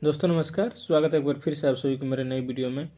दोस्तों नमस्कार, स्वागत है एक बार फिर से आप सभी को मेरे नई वीडियो में।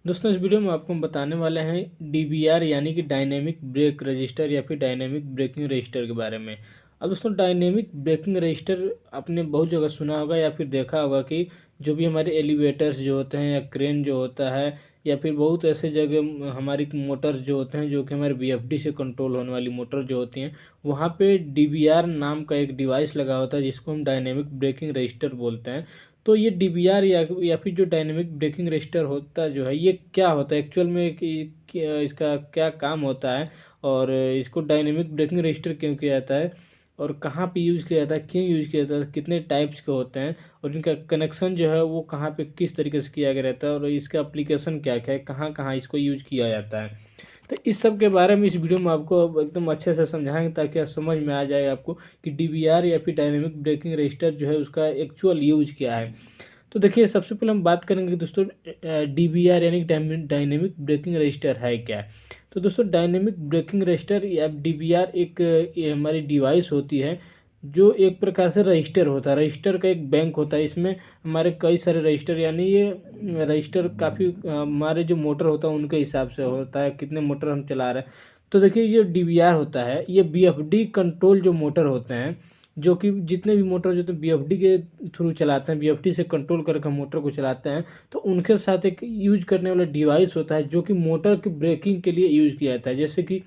दोस्तों इस वीडियो में आपको हम बताने वाले हैं डीबीआर यानी कि डायनेमिक ब्रेक रजिस्टर या फिर डायनेमिक ब्रेकिंग रजिस्टर के बारे में। अब दोस्तों डायनेमिक ब्रेकिंग रजिस्टर आपने बहुत जगह सुना होगा या फिर देखा होगा कि जो भी हमारे एलिवेटर्स जो होते हैं या क्रेन जो होता है या फिर बहुत ऐसे जगह हमारी मोटर्स जो होते हैं जो कि हमारे बीएफडी से कंट्रोल होने वाली मोटर जो होती हैं, वहाँ पे डीबीआर नाम का एक डिवाइस लगा होता है जिसको हम डायनेमिक ब्रेकिंग रजिस्टर बोलते हैं। तो ये डीबीआर या फिर जो डायनेमिक ब्रेकिंग रजिस्टर होता है जो है, ये क्या होता है एक्चुअल में इसका क्या काम होता है और इसको डायनेमिक ब्रेकिंग रजिस्टर क्यों किया जाता है और कहाँ पे यूज़ किया जाता है, क्यों यूज़ किया जाता है, कितने टाइप्स के होते हैं और इनका कनेक्शन जो है वो कहाँ पे किस तरीके से किया गया रहता है और इसका एप्लीकेशन क्या क्या है, कहाँ कहाँ इसको यूज किया जाता है। तो इस सब के बारे में इस वीडियो में आपको अब एकदम अच्छे से समझाएंगे ताकि आप समझ में आ जाए आपको कि डीबीआर या फिर डायनेमिक ब्रेकिंग रजिस्टर जो है उसका एक्चुअल यूज क्या है। तो देखिए सबसे पहले हम बात करेंगे दोस्तों डीबीआर यानी डायनेमिक ब्रेकिंग रजिस्टर है क्या। तो दोस्तों डायनेमिक ब्रेकिंग रजिस्टर या डीबीआर एक ये हमारी डिवाइस होती है जो एक प्रकार से रजिस्टर होता है। रजिस्टर का एक बैंक होता है, इसमें हमारे कई सारे रजिस्टर यानी ये रजिस्टर काफ़ी हमारे जो मोटर होता है उनके हिसाब से होता है, कितने मोटर हम चला रहे हैं। तो देखिए ये डीबीआर होता है, ये बीएफडी कंट्रोल जो मोटर होते हैं, जो कि जितने भी मोटर जो तो बीएफडी के थ्रू चलाते हैं, बीएफडी से कंट्रोल करके मोटर को चलाते हैं, तो उनके साथ एक यूज करने वाला डिवाइस होता है जो कि मोटर की ब्रेकिंग के लिए यूज किया जाता है। जैसे कि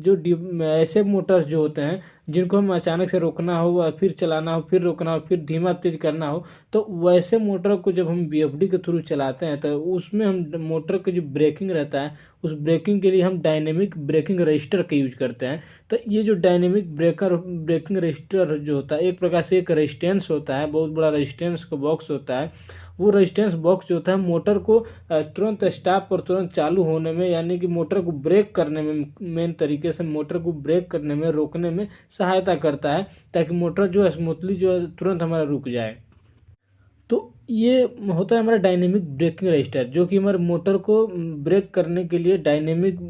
जो ऐसे मोटर्स जो होते हैं जिनको हम अचानक से रोकना हो या फिर चलाना हो, फिर रोकना हो, फिर धीमा तेज करना हो, तो वैसे मोटर को जब हम बीएफडी के थ्रू चलाते हैं तो उसमें हम मोटर का जो ब्रेकिंग रहता है उस ब्रेकिंग के लिए हम डायनेमिक ब्रेकिंग रजिस्टर का यूज करते हैं। तो ये जो डायनेमिक ब्रेकिंग रजिस्टर जो होता है एक प्रकार से एक रेजिस्टेंस होता है, बहुत बड़ा रेजिस्टेंस का बॉक्स होता है। वो रेजिस्टेंस बॉक्स जो होता है मोटर को तुरंत स्टॉप और तुरंत चालू होने में यानी कि मोटर को ब्रेक करने में, मेन तरीके से मोटर को ब्रेक करने में, रोकने में सहायता करता है ताकि मोटर जो है स्मूथली जो है तुरंत हमारा रुक जाए। तो ये होता है हमारा डायनेमिक ब्रेकिंग रजिस्टर जो कि हमारे मोटर को ब्रेक करने के लिए डायनेमिक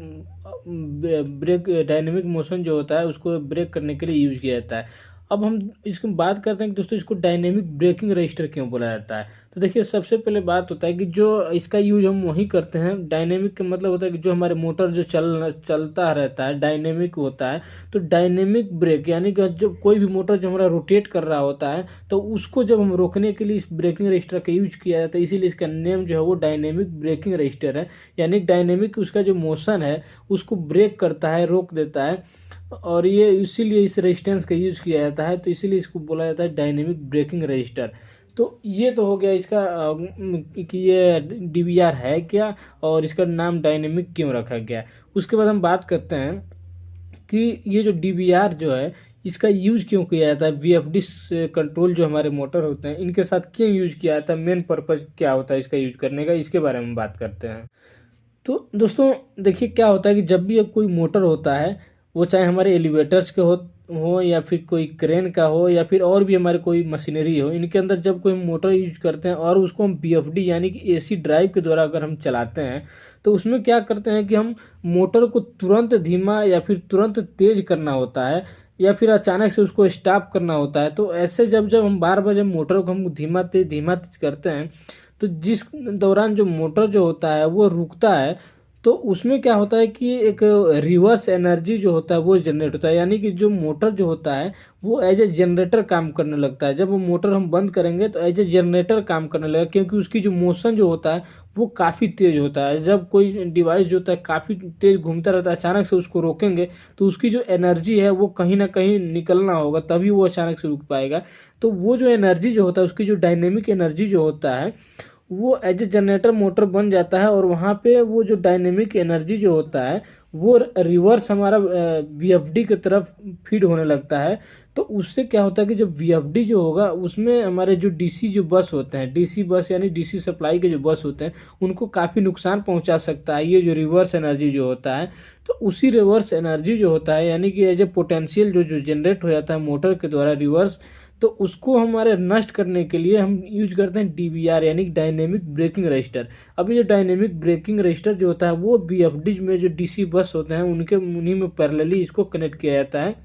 मोशन जो होता है उसको ब्रेक करने के लिए यूज किया जाता है। अब हम इसकी बात करते हैं कि दोस्तों इसको डायनेमिक ब्रेकिंग रजिस्टर क्यों बोला जाता है। तो देखिए सबसे पहले बात होता है कि जो इसका यूज हम वही करते हैं, डायनेमिक का मतलब होता है कि जो हमारे मोटर जो चलता रहता है डायनेमिक होता है। तो डायनेमिक ब्रेक यानी कि जब कोई भी मोटर जो हमारा रोटेट कर रहा होता है तो उसको जब हम रोकने के लिए इस ब्रेकिंग रजिस्टर का यूज किया जाता है, इसीलिए इसका नेम जो है वो डायनेमिक ब्रेकिंग रजिस्टर है। यानी डायनेमिक उसका जो मोशन है उसको ब्रेक करता है, रोक देता है और ये इसीलिए इस रेजिस्टेंस का यूज किया जाता है, तो इसीलिए इसको बोला जाता है डायनेमिक ब्रेकिंग रजिस्टर। तो ये तो हो गया इसका कि ये डीबीआर है क्या और इसका नाम डायनेमिक क्यों रखा गया। उसके बाद हम बात करते हैं कि ये जो डीबीआर जो है इसका यूज क्यों किया जाता है, बीएफडी से कंट्रोल जो हमारे मोटर होते हैं इनके साथ क्यों यूज किया जाता है, मेन पर्पज क्या होता है इसका यूज करने का, इसके बारे में बात करते हैं। तो दोस्तों देखिए क्या होता है कि जब भी कोई मोटर होता है वो चाहे हमारे एलिवेटर्स के हो या फिर कोई क्रेन का हो या फिर और भी हमारे कोई मशीनरी हो, इनके अंदर जब कोई मोटर यूज करते हैं और उसको हम बीएफडी यानी कि एसी ड्राइव के द्वारा अगर हम चलाते हैं तो उसमें क्या करते हैं कि हम मोटर को तुरंत धीमा या फिर तुरंत तेज करना होता है या फिर अचानक से उसको स्टॉप करना होता है। तो ऐसे जब जब हम बार बार जब मोटर को हम धीमा तेज करते हैं तो जिस दौरान जो मोटर जो होता है वो रुकता है, तो उसमें क्या होता है कि एक रिवर्स एनर्जी जो होता है वो जनरेट होता है। यानी कि जो मोटर जो होता है वो एज ए जनरेटर काम करने लगता है। जब वो मोटर हम बंद करेंगे तो एज ए जनरेटर काम करने लगेगा क्योंकि उसकी जो मोशन जो होता है वो काफ़ी तेज होता है। जब कोई डिवाइस जो होता है काफ़ी तेज घूमता रहता है, अचानक से उसको रोकेंगे तो उसकी जो एनर्जी है वो कहीं ना कहीं निकलना होगा, तभी वो अचानक से रुक पाएगा। तो वो जो एनर्जी जो होता है उसकी जो डायनेमिक एनर्जी जो होता है वो एज ए जनरेटर मोटर बन जाता है और वहाँ पे वो जो डायनेमिक एनर्जी जो होता है वो रिवर्स हमारा वीएफडी की तरफ फीड होने लगता है। तो उससे क्या होता है कि जो वीएफडी जो होगा उसमें हमारे जो डीसी जो बस होते हैं, डीसी बस यानी डीसी सप्लाई के जो बस होते हैं उनको काफ़ी नुकसान पहुंचा सकता है ये जो रिवर्स एनर्जी जो होता है। तो उसी रिवर्स एनर्जी जो होता है यानी कि एज ए पोटेंशियल जो जनरेट हो जाता है मोटर के द्वारा रिवर्स, तो उसको हमारे नष्ट करने के लिए हम यूज करते हैं डीबीआर यानी डायनेमिक ब्रेकिंग रजिस्टर। अब ये डायनेमिक ब्रेकिंग रजिस्टर जो होता है वो बीएफडी में जो डीसी बस होते हैं उनके उन्हीं में पैरेलली इसको कनेक्ट किया जाता है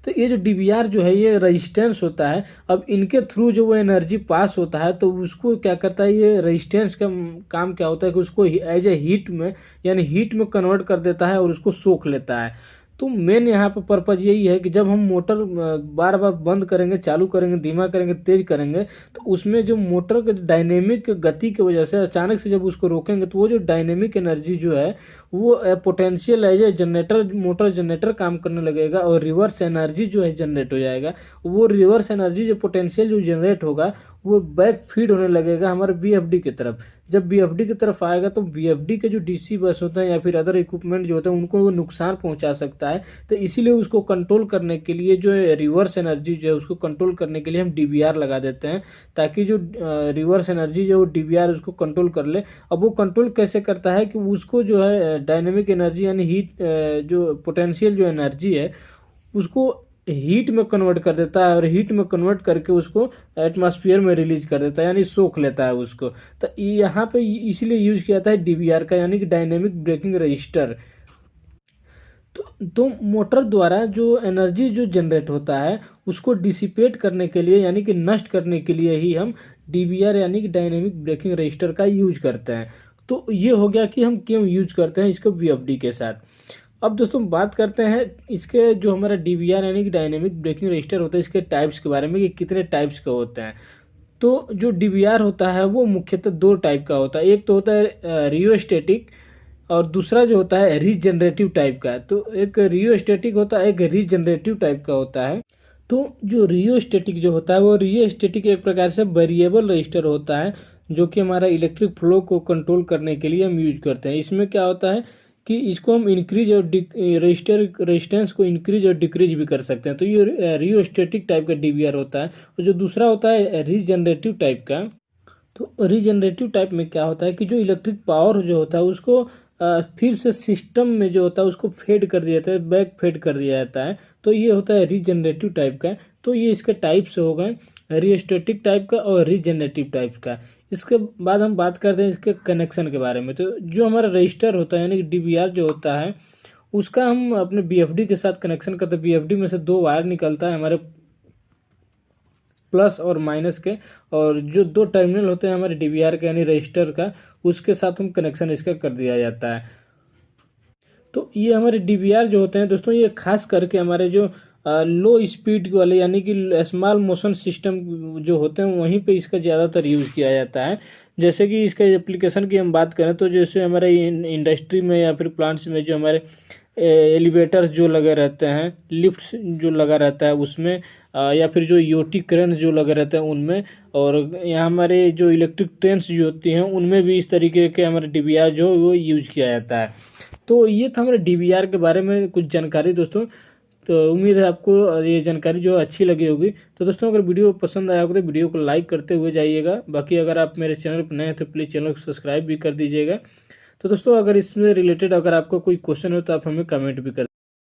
तो ये जो DVR जो है ये रेजिस्टेंस होता है, अब इनके थ्रू जो वो एनर्जी पास होता है तो उसको क्या करता है, ये रेजिस्टेंस का काम क्या होता है कि उसको एज ए हीट में यानी हीट में कन्वर्ट कर देता है और उसको सोख लेता है। तो मेन यहाँ पर पर्पज़ यही है कि जब हम मोटर बार बार बंद करेंगे, चालू करेंगे, धीमा करेंगे, तेज करेंगे, तो उसमें जो मोटर के डायनेमिक गति की वजह से अचानक से जब उसको रोकेंगे तो वो जो डायनेमिक एनर्जी जो है वो potential as a generator, motor generator काम करने लगेगा और रिवर्स एनर्जी जो है जनरेट हो जाएगा। वो रिवर्स एनर्जी जो पोटेंशियल जो जनरेट होगा वो बैक फीड होने लगेगा हमारे VFD की तरफ। जब VFD की तरफ आएगा तो VFD के जो DC बस होते हैं या फिर अदर इक्विपमेंट जो होते हैं उनको वो नुकसान पहुंचा सकता है। तो इसीलिए उसको कंट्रोल करने के लिए जो है रिवर्स एनर्जी जो है उसको कंट्रोल करने के लिए हम DVR लगा देते हैं, ताकि जो रिवर्स एनर्जी जो DVR उसको कंट्रोल कर ले। अब वो कंट्रोल कैसे करता है कि उसको जो है डायनेमिक एनर्जी यानी हीट जो पोटेंशियल जो एनर्जी है उसको हीट में कन्वर्ट कर देता है और हीट में कन्वर्ट करके उसको एटमॉस्फेयर में रिलीज कर देता है यानी सोख लेता है उसको। तो यहाँ पे इसीलिए यूज किया जाता है DVR का यानी कि डायनेमिक ब्रेकिंग रजिस्टर। तो मोटर द्वारा जो एनर्जी जो जनरेट होता है उसको डिसिपेट करने के लिए यानी कि नष्ट करने के लिए ही हम DVR यानी कि डायनेमिक ब्रेकिंग रजिस्टर का यूज करते हैं। तो ये हो गया कि हम क्यों यूज करते हैं इसको VFD के साथ। अब दोस्तों बात करते हैं इसके जो हमारा DVR यानी कि डायनेमिक ब्रेकिंग रजिस्टर होता है इसके टाइप्स के बारे में कि कितने टाइप्स के होते हैं। तो जो DVR होता है वो मुख्यतः दो टाइप का होता है, एक तो होता है रियोस्टेटिक और दूसरा जो होता है रीजनरेटिव टाइप का। तो एक रियोस्टेटिक होता है, एक रीजनरेटिव टाइप का होता है। तो जो रियोस्टेटिक जो होता है वो रियोस्टेटिक एक प्रकार से वेरिएबल रजिस्टर होता है जो कि हमारा इलेक्ट्रिक फ्लो को कंट्रोल करने के लिए हम यूज करते हैं। इसमें क्या होता है कि इसको हम इंक्रीज और रेजिस्टेंस को इंक्रीज और डिक्रीज भी कर सकते हैं। तो ये रियोस्टेटिक टाइप का DVR होता है। और जो दूसरा होता है रीजनरेटिव टाइप का, तो रीजनरेटिव टाइप में क्या होता है कि जो इलेक्ट्रिक पावर जो होता है उसको फिर से सिस्टम में जो होता है उसको फेड कर दिया जाता है, बैक फेड कर दिया जाता है। तो ये होता है रीजनरेटिव टाइप का। तो ये इसके टाइप्स हो गए रियोस्टेटिक टाइप का और रीजनरेटिव टाइप का। इसके बाद हम बात करते हैं इसके कनेक्शन के बारे में। तो जो हमारा रजिस्टर होता है यानी कि DVR जो होता है उसका हम अपने VFD के साथ कनेक्शन करते हैं। VFD में से दो वायर निकलता है हमारे प्लस और माइनस के, और जो दो टर्मिनल होते हैं हमारे DVR के यानी रजिस्टर का उसके साथ हम कनेक्शन इसका कर दिया जाता है। तो ये हमारे DVR जो होते हैं दोस्तों ये खास करके हमारे जो लो स्पीड वाले यानी कि स्मॉल मोशन सिस्टम जो होते हैं वहीं पे इसका ज़्यादातर यूज़ किया जाता है। जैसे कि इसका एप्लीकेशन की हम बात करें तो जैसे हमारे इंडस्ट्री में या फिर प्लांट्स में जो हमारे एलिवेटर्स जो लगे रहते हैं, लिफ्ट्स जो लगा रहता है उसमें, या फिर जो यूटी क्रेन्स जो लगे रहते हैं उनमें, और यहाँ हमारे जो इलेक्ट्रिक ट्रेन्स जो होती हैं उनमें भी इस तरीके के हमारे DVR जो वो यूज किया जाता है। तो ये था हमारे DVR के बारे में कुछ जानकारी दोस्तों। तो उम्मीद है आपको ये जानकारी जो अच्छी लगी होगी। तो दोस्तों अगर वीडियो पसंद आया होगा तो वीडियो को लाइक करते हुए जाइएगा। बाकी अगर आप मेरे चैनल पर नए हैं तो प्लीज़ चैनल को सब्सक्राइब भी कर दीजिएगा। तो दोस्तों अगर इसमें रिलेटेड अगर आपको कोई क्वेश्चन हो तो आप हमें कमेंट भी कर